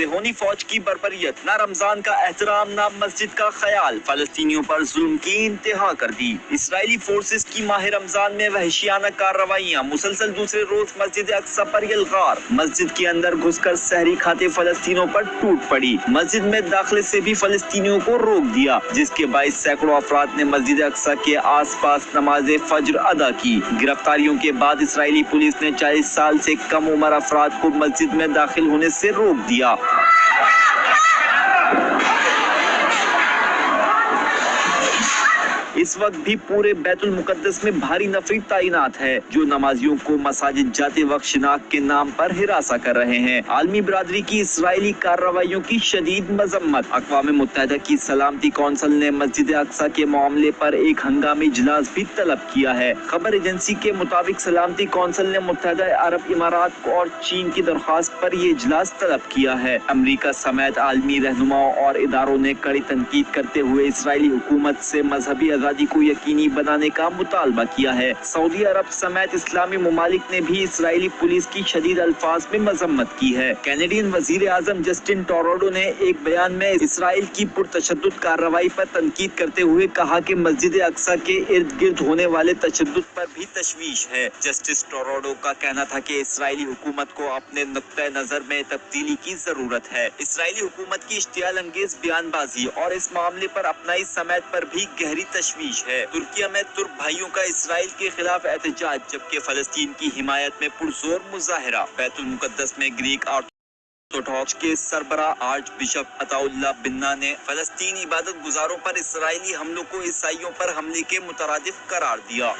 صہیونی فوج کی بربریت، نہ رمضان کا احترام نہ مسجد کا خیال، فلسطینیوں پر ظلم کی انتہا کر دی۔ اسرائیلی فورسز کی ماہ رمضان میں وحشیانہ کارروائیاں، مسلسل دوسرے روز مسجد اقصی پر یلغار، مسجد کے اندر گھس کر سحری کھاتے فلسطینیوں پر ٹوٹ پڑی، مسجد میں داخلے سے بھی فلسطینیوں کو روک دیا، جس کے باعث سینکڑوں افراد نے مسجد اقصی کے آس پاس نماز فجر ادا کی۔ گرفتاریوں کے بعد اسرائیلی پولیس نے 40 سال سے کم عمر افراد کو مسجد میں داخل ہونے سے روک دیا۔ اس وقت بھی پورے بیت المقدس میں بھاری نفری تعینات ہے، جو نمازیوں کو مساجد جاتے وقت شناخت کے نام پر ہراساں کر رہے ہیں۔ عالمی برادری کی اسرائیلی کارروائیوں کی شدید مذمت۔ اقوام متحدہ کی سلامتی کونسل نے مسجد اقصی کے معاملے پر ایک ہنگامی اجلاس بھی طلب کیا ہے۔ خبر ایجنسی کے مطابق سلامتی کونسل نے متحدہ عرب امارات اور چین کی درخواست پر یہ اجلاس طلب کیا ہے۔ امریکہ سمیت عالمی رہنماؤں اور اداروں نے کڑی تنقید کرتے ہوئے اسرائیلی حکومت سے مذہبی آزادی کو یقینی بنانے کا مطالبہ کیا ہے۔ سعودی عرب سمیت اسلامی ممالک نے بھی اسرائیلی پولیس کی شدید الفاظ میں مذمت کی ہے۔ کینیڈین وزیر اعظم جسٹن ٹروڈو نے ایک بیان میں اسرائیل کی پرتشدد کارروائی پر تنقید کرتے ہوئے کہا کہ مسجد اقصی کے ارد گرد ہونے والے تشدد پر بھی تشویش ہے۔ جسٹس ٹروڈو کا کہنا تھا کہ اسرائیلی حکومت کو اپنے نقطۂ نظر میں تبدیلی کی ضرورت ہے۔ اسرائیلی حکومت کی اشتعال انگیز بیان بازی اور اس معاملے پر اپنائی سمیت پر بھی گہری تشویش ہے۔ ترکیہ میں ترک بھائیوں کا اسرائیل کے خلاف احتجاج، جبکہ فلسطین کی حمایت میں پرزور مظاہرہ۔ بیت المقدس میں گریک آرتھوڈوکس کے سربراہ آرچ بشپ عطا اللہ بنا نے فلسطینی عبادت گزاروں پر اسرائیلی حملوں کو عیسائیوں پر حملے کے مترادف قرار دیا۔